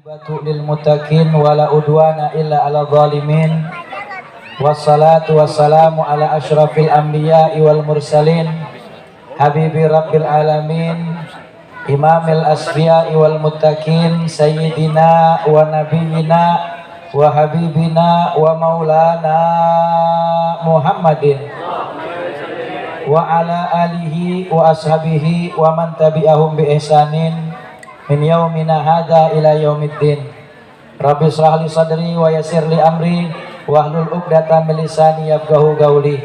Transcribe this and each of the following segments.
Batu lil muttaqin wala udwana illa ala zalimin. Wassalatu wassalamu ala asyrafil anbiya'i wal mursalin habibi rabbil alamin imamil asfiya'i wal muttaqin sayyidina wa nabiyyina wa habibina wa maulana Muhammadin wa ala alihi wa ashabihi wa man tabi'ahum bi ihsanin min yaumina hadza ila yaumiddin. Rabbi shrah li sadri wa yassir li amri wahlul 'uqdatam min lisani yafqahu qawli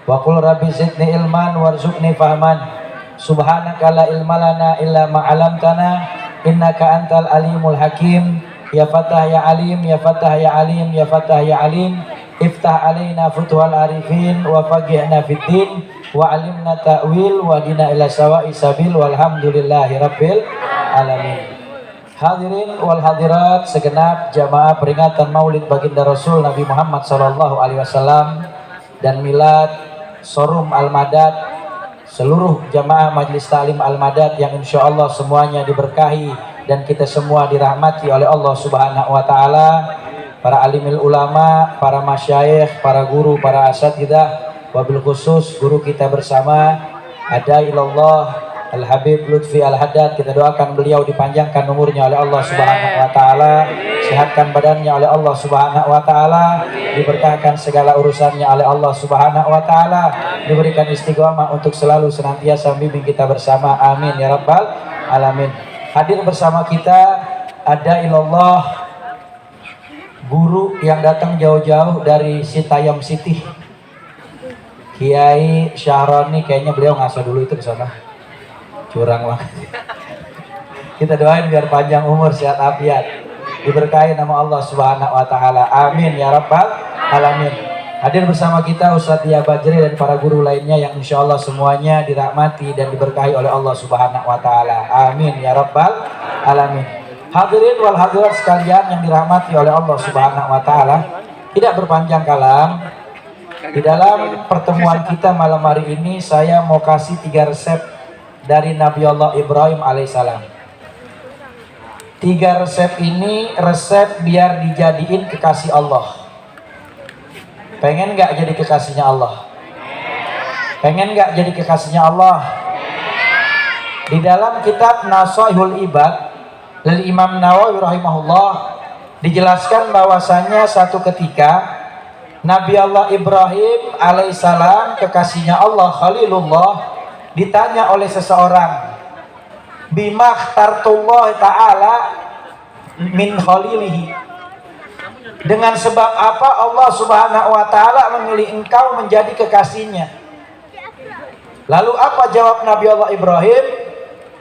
wa qul rabbi zidni ilman warzuqni fahman. Subhanaka la ilma lana illa ma 'allamtana innaka antal alimul hakim. Ya Fatah ya Alim, ya Fatah ya Alim, ya Fatah ya Alim. Iftah alaina futuhal arifin wa faqihna fiddin wa alimna ta'wil wa dina ila sawa'i sabil walhamdulillahi rabbil alamin. Hadirin wal hadirat, segenap jamaah peringatan Maulid Baginda Rasul Nabi Muhammad SAW dan Milad Sorum Al-Madad, seluruh jamaah Majelis Ta'lim Al-Madad yang insya Allah semuanya diberkahi dan kita semua dirahmati oleh Allah Subhanahu wa Ta'ala, para alimil ulama, para masyayikh, para guru, para asatidzah, wabil khusus guru kita bersama ada ilallah Al-Habib Lutfi Al-Haddad. Kita doakan beliau dipanjangkan umurnya oleh Allah Subhanahu wa Ta'ala, sehatkan badannya oleh Allah Subhanahu wa Ta'ala, diberkahkan segala urusannya oleh Allah Subhanahu wa Ta'ala, diberikan istiqomah untuk selalu senantiasa membimbing kita bersama, amin ya rabbal alamin. Hadir bersama kita ada ilallah guru yang datang jauh-jauh dari Sitayam City, Kiai Syahroni. Kayaknya beliau ngasih dulu itu di sana, curang banget. Kita doain biar panjang umur, sehat afiat, diberkahi nama Allah Subhanahu wa Ta'ala, amin ya rabbal alamin. Hadir bersama kita Ustadz Dia Bajri dan para guru lainnya yang insya Allah semuanya dirahmati dan diberkahi oleh Allah Subhanahu wa Ta'ala, amin ya rabbal alamin. Hadirin wal hadirat sekalian yang dirahmati oleh Allah Subhanahu wa Ta'ala, tidak berpanjang kalam, di dalam pertemuan kita malam hari ini saya mau kasih 3 resep dari Nabi Allah Ibrahim alaihissalam. 3 resep ini resep biar dijadiin kekasih Allah. Pengen gak jadi kekasihnya Allah? Pengen gak jadi kekasihnya Allah? Di dalam kitab Nasaihul Ibad dari Imam Nawawi rahimahullah dijelaskan bahwasanya satu ketika Nabi Allah Ibrahim alaihissalam, kekasihnya Allah, Khalilullah, ditanya oleh seseorang, bimakhtartullah ta'ala min khalilihi, dengan sebab apa Allah Subhanahu wa Ta'ala memilih engkau menjadi kekasihnya. Lalu apa jawab Nabi Allah Ibrahim?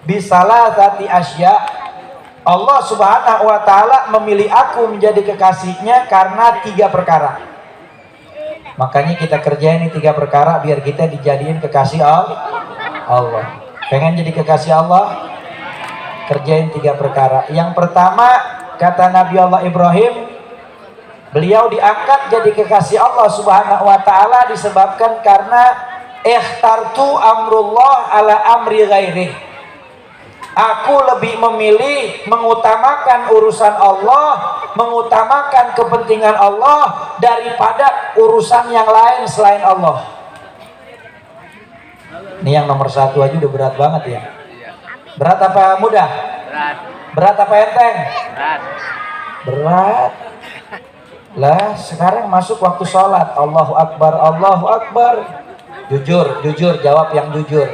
Bisalasati asya, Allah Subhanahu wa Ta'ala memilih aku menjadi kekasihnya karena 3 perkara. Makanya kita kerjain ini 3 perkara biar kita dijadiin kekasih Allah. Pengen jadi kekasih Allah? Kerjain 3 perkara. Yang pertama, kata Nabi Allah Ibrahim, beliau diangkat jadi kekasih Allah Subhanahu wa Ta'ala disebabkan karena ikhtartu amrullah ala amri ghairih. Aku lebih memilih mengutamakan urusan Allah, mengutamakan kepentingan Allah daripada urusan yang lain selain Allah. Ini yang nomor 1 aja udah berat banget ya. Berat apa mudah? Berat. Berat apa enteng? Berat. Berat. Lah sekarang masuk waktu sholat, Allahu Akbar, Allahu Akbar. Jujur jawab yang jujur.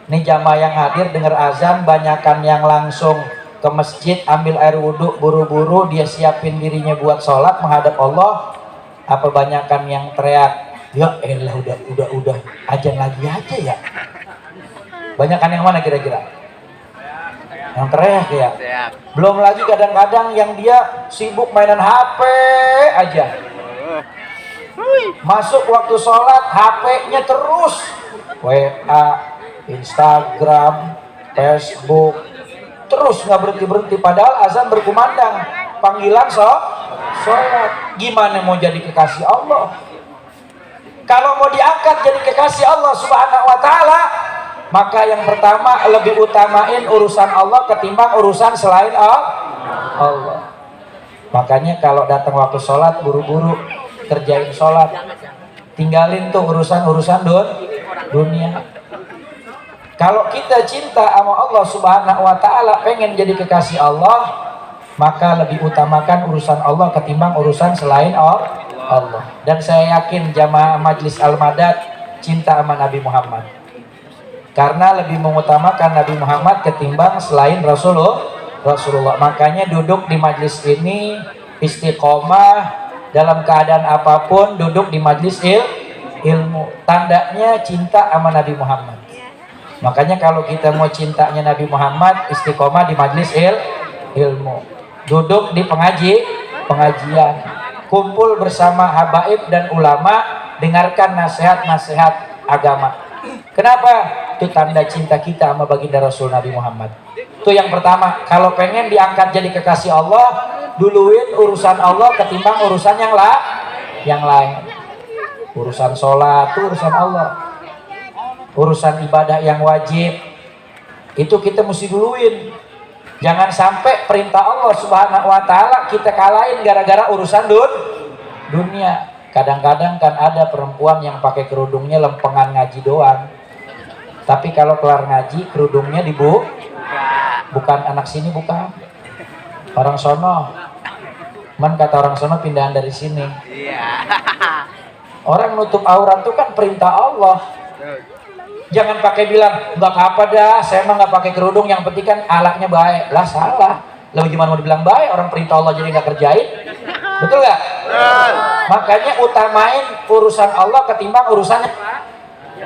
Ini jamaah yang hadir dengar azan, banyakan yang langsung ke masjid ambil air wudhu buru-buru dia siapin dirinya buat sholat menghadap Allah, apa banyakan yang teriak, ya elah udah azan lagi aja ya? Banyakan yang mana kira-kira? Yang teriak ya? Belum lagi kadang-kadang yang dia sibuk mainan HP aja. Masuk waktu sholat HP-nya terus WA, Instagram, Facebook, terus nggak berhenti-berhenti. Padahal azan berkumandang, panggilan sholat. Gimana mau jadi kekasih Allah? Kalau mau diangkat jadi kekasih Allah Subhanahu wa Ta'ala, maka yang pertama lebih utamain urusan Allah ketimbang urusan selain Allah. Makanya kalau datang waktu sholat buru-buru kerjain sholat, tinggalin tuh urusan-urusan dunia. Kalau kita cinta sama Allah Subhanahu wa Ta'ala, pengen jadi kekasih Allah, maka lebih utamakan urusan Allah ketimbang urusan selain Allah. Dan saya yakin jamaah Majlis Al-Madad cinta sama Nabi Muhammad, karena lebih mengutamakan Nabi Muhammad ketimbang selain Rasulullah. Makanya duduk di majlis ini istiqomah dalam keadaan apapun, duduk di majlis ilmu. Tandanya cinta sama Nabi Muhammad. Makanya kalau kita mau cintanya Nabi Muhammad, istiqomah di majlis ilmu, duduk di pengajian, kumpul bersama habaib dan ulama, dengarkan nasihat-nasihat agama. Kenapa? Itu tanda cinta kita sama baginda Rasul Nabi Muhammad. Itu yang pertama. Kalau pengen diangkat jadi kekasih Allah, duluin urusan Allah ketimbang urusan yang lain. Urusan sholat itu urusan Allah. Urusan ibadah yang wajib itu kita mesti duluin. Jangan sampai perintah Allah Subhanahu wa Ta'ala kita kalahin gara-gara urusan dunia. Kadang-kadang kan ada perempuan yang pakai kerudungnya lempengan ngaji doang, tapi kalau kelar ngaji kerudungnya bukan anak sini, bukan orang sono. Kata orang sono pindahan dari sini. Orang nutup aurat itu kan perintah Allah. Jangan pakai bilang nggak apa dah, saya mah nggak pakai kerudung, yang penting kan alaknya baik. Lah salah. Lalu gimana mau dibilang baik? Orang perintah Allah jadi nggak kerjain, betul nggak? Makanya utamain urusan Allah ketimbang urusan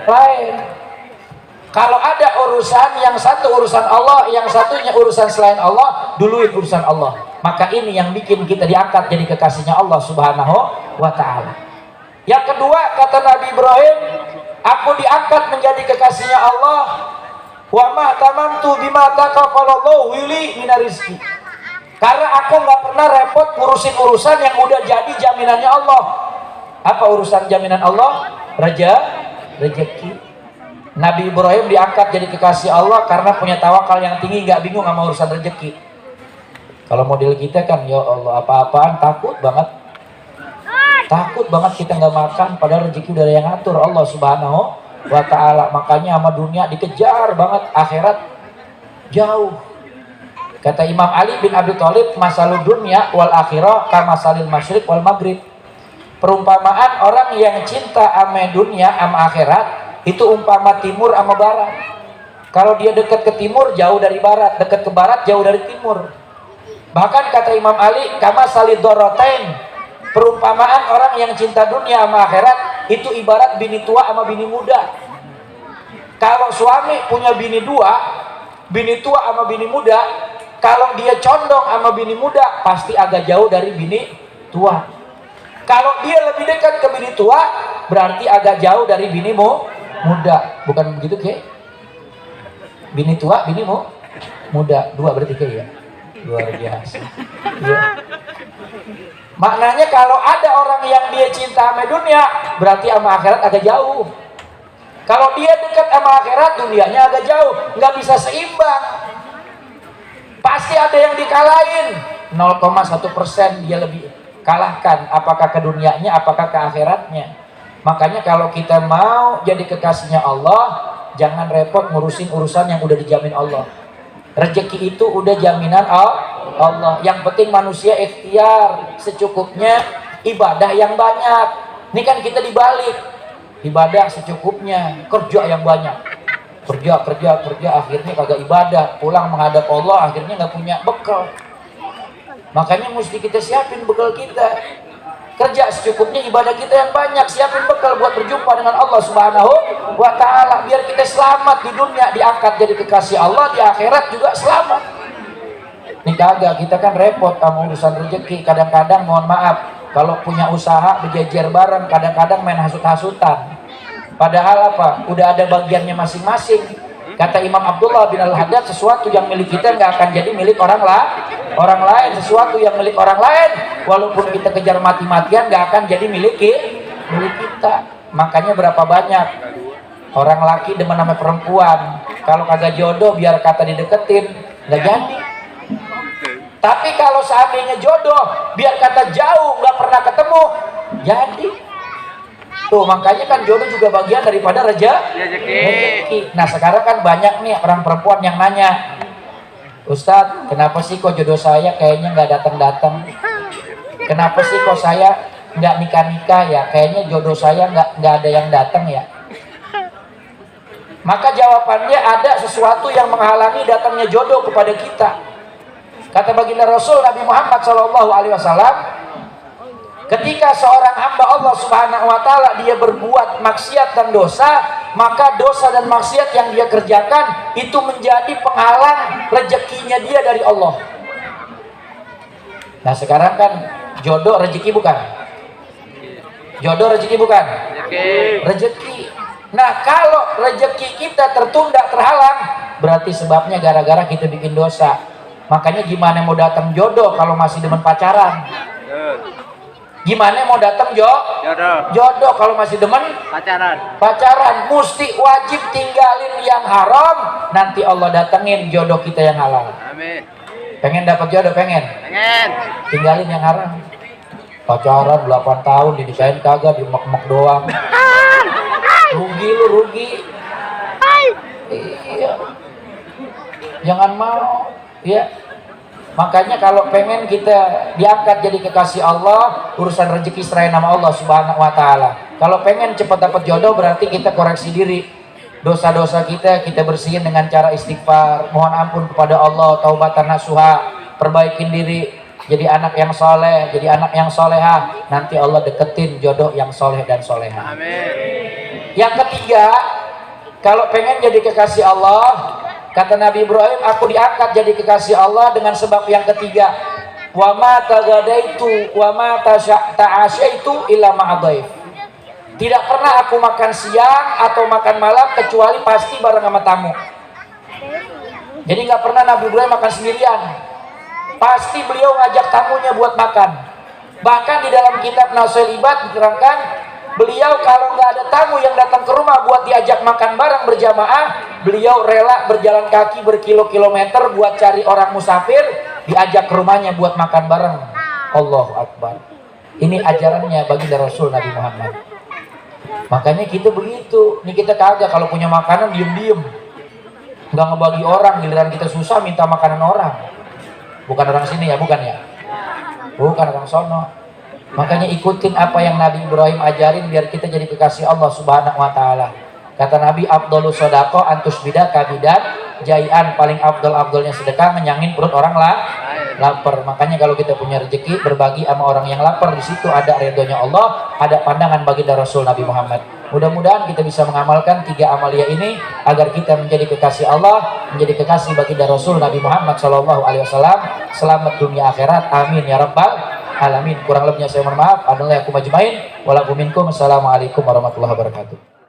lain. Kalau ada urusan yang satu urusan Allah, yang satunya urusan selain Allah, duluin urusan Allah. Maka ini yang bikin kita diangkat jadi kekasihnya Allah Subhanahu wa Ta'ala. Yang kedua, kata Nabi Ibrahim, aku diangkat menjadi kekasihnya Allah. Wa ma tamantu bima taqaffalallahu li minar rizqi. Karena aku nggak pernah repot ngurusin urusan yang udah jadi jaminannya Allah. Apa urusan jaminan Allah? Rezeki. Nabi Ibrahim diangkat jadi kekasih Allah karena punya tawakal yang tinggi, nggak bingung sama urusan rezeki. Kalau model kita kan, ya Allah, apa-apaan takut banget. Takut banget kita nggak makan, padahal rezeki udah yang ngatur Allah Subhanahu wa Ta'ala. Makanya sama dunia dikejar banget, akhirat jauh. Kata Imam Ali bin Abi Thalib, masalud dunya wal akhirah kama salil masyriq wal maghrib. Perumpamaan orang yang cinta sama dunia sama akhirat itu umpama timur sama barat. Kalau dia dekat ke timur, jauh dari barat, dekat ke barat, jauh dari timur. Bahkan kata Imam Ali, kama salid dorotain, perumpamaan orang yang cinta dunia sama akhirat itu ibarat bini tua sama bini muda. Kalau suami punya bini dua, bini tua sama bini muda, kalau dia condong sama bini muda pasti agak jauh dari bini tua. Kalau dia lebih dekat ke bini tua, berarti agak jauh dari bini muda. Bukan begitu, Ki? Bini tua, bini muda, dua berarti, Ki, ya? Luar biasa. Ya. Maknanya kalau ada orang yang dia cinta sama dunia, berarti sama akhirat agak jauh. Kalau dia dekat sama akhirat, dunianya agak jauh, nggak bisa seimbang. Pasti ada yang dikalahin. 0,1% dia lebih kalahkan, apakah ke dunianya, apakah ke akhiratnya. Makanya kalau kita mau jadi kekasihnya Allah, jangan repot ngurusin urusan yang udah dijamin Allah. Rezeki itu udah jaminan Allah. Yang penting manusia ikhtiar secukupnya, ibadah yang banyak. Ini kan kita dibalik, ibadah secukupnya, kerja yang banyak, kerja, akhirnya kagak ibadah, pulang menghadap Allah, akhirnya nggak punya bekal. Makanya mesti kita siapin bekal kita. Kerja secukupnya, ibadah kita yang banyak, siapin bekal buat berjumpa dengan Allah Subhanahu wa Ta'ala, biar kita selamat di dunia, diangkat jadi kekasih Allah, di akhirat juga selamat. Ini kagak, kita kan repot sama urusan rezeki. Kadang-kadang mohon maaf, kalau punya usaha berjejer bareng, kadang-kadang main hasut-hasutan. Padahal apa? Udah ada bagiannya masing-masing. Kata Imam Abdullah bin Al-Haddad, sesuatu yang milik kita nggak akan jadi milik orang lain. Sesuatu yang milik orang lain, walaupun kita kejar mati-matian, nggak akan jadi milik kita. Makanya berapa banyak orang laki demen sama perempuan, kalau kagak jodoh biar kata dideketin, nggak jadi. Tapi kalau seandainya jodoh, biar kata jauh nggak pernah ketemu, jadi. Tuh makanya kan jodoh juga bagian daripada rezeki. Nah sekarang kan banyak nih orang perempuan yang nanya, Ustadz, kenapa sih kok jodoh saya kayaknya nggak datang-datang? Kenapa sih kok saya nggak nikah-nikah ya? Kayaknya jodoh saya nggak ada yang datang ya. Maka jawabannya ada sesuatu yang menghalangi datangnya jodoh kepada kita. Kata baginda Rasul Nabi Muhammad SAW, ketika seorang hamba Allah Subhanahu Wa Taala dia berbuat maksiat dan dosa, maka dosa dan maksiat yang dia kerjakan itu menjadi penghalang rezekinya dia dari Allah. Nah sekarang kan jodoh rezeki bukan? Jodoh rezeki bukan? Rezeki. Nah kalau rezeki kita tertunda, terhalang, berarti sebabnya gara-gara kita bikin dosa. Makanya gimana mau datang jodoh kalau masih demen pacaran? Gimana mau datang jodoh kalau masih demen pacaran? Mesti wajib tinggalin yang haram, nanti Allah datengin jodoh kita yang halal. Amin. Pengen dapat jodoh? Pengen tinggalin yang haram. Pacaran 8 tahun dinikahin kagak, dimek-mek doang. Rugi lu, rugi. Iya. Jangan mau ya. Makanya kalau pengen kita diangkat jadi kekasih Allah, urusan rezeki serahin nama Allah Subhanahu Wa Taala. Kalau pengen cepat dapat jodoh, berarti kita koreksi diri. Dosa-dosa kita bersihin dengan cara istighfar, mohon ampun kepada Allah, taubatan nasuha, perbaikin diri, jadi anak yang soleh, jadi anak yang solehah. Nanti Allah deketin jodoh yang soleh dan solehah. Amin. Yang ketiga, kalau pengen jadi kekasih Allah, kata Nabi Ibrahim, aku diangkat jadi kekasih Allah dengan sebab yang ketiga. Wa ma tagadaitu wa ma ta'asyaitu illa ma'adhaif. Tidak pernah aku makan siang atau makan malam kecuali pasti bareng sama tamu. Jadi nggak pernah Nabi Ibrahim makan sendirian. Pasti beliau ngajak tamunya buat makan. Bahkan di dalam kitab Nasul Ibad diterangkan, beliau kalau nggak ada tamu yang datang ke rumah buat diajak makan bareng berjamaah, beliau rela berjalan kaki berkilo-kilometer buat cari orang musafir, diajak ke rumahnya buat makan bareng. Allahu Akbar. Ini ajarannya baginda Rasul Nabi Muhammad. Makanya kita begitu. Ini kita kagak, kalau punya makanan diem-diem, nggak ngebagi orang, giliran kita susah minta makanan orang. Bukan orang sini ya, bukan ya? Bukan orang sono. Makanya ikutin apa yang Nabi Ibrahim ajarin biar kita jadi kekasih Allah Subhanahu Wa Taala. Kata Nabi, afdhalus shadaqah antus bidaka bidan, jaian paling afdolnya sedekah ngenyangin perut orang lapar. Makanya kalau kita punya rezeki, berbagi sama orang yang lapar, di situ ada ridhonya Allah, ada pandangan baginda Rasul Nabi Muhammad. Mudah-mudahan kita bisa mengamalkan 3 amalia ini agar kita menjadi kekasih Allah, menjadi kekasih baginda Rasul Nabi Muhammad SAW. Selamat dunia akhirat. Amin ya rabbal alamin. Kurang lebihnya saya mohon maaf. Adalah aku majmain. Walakum minkum. Assalamualaikum warahmatullahi wabarakatuh.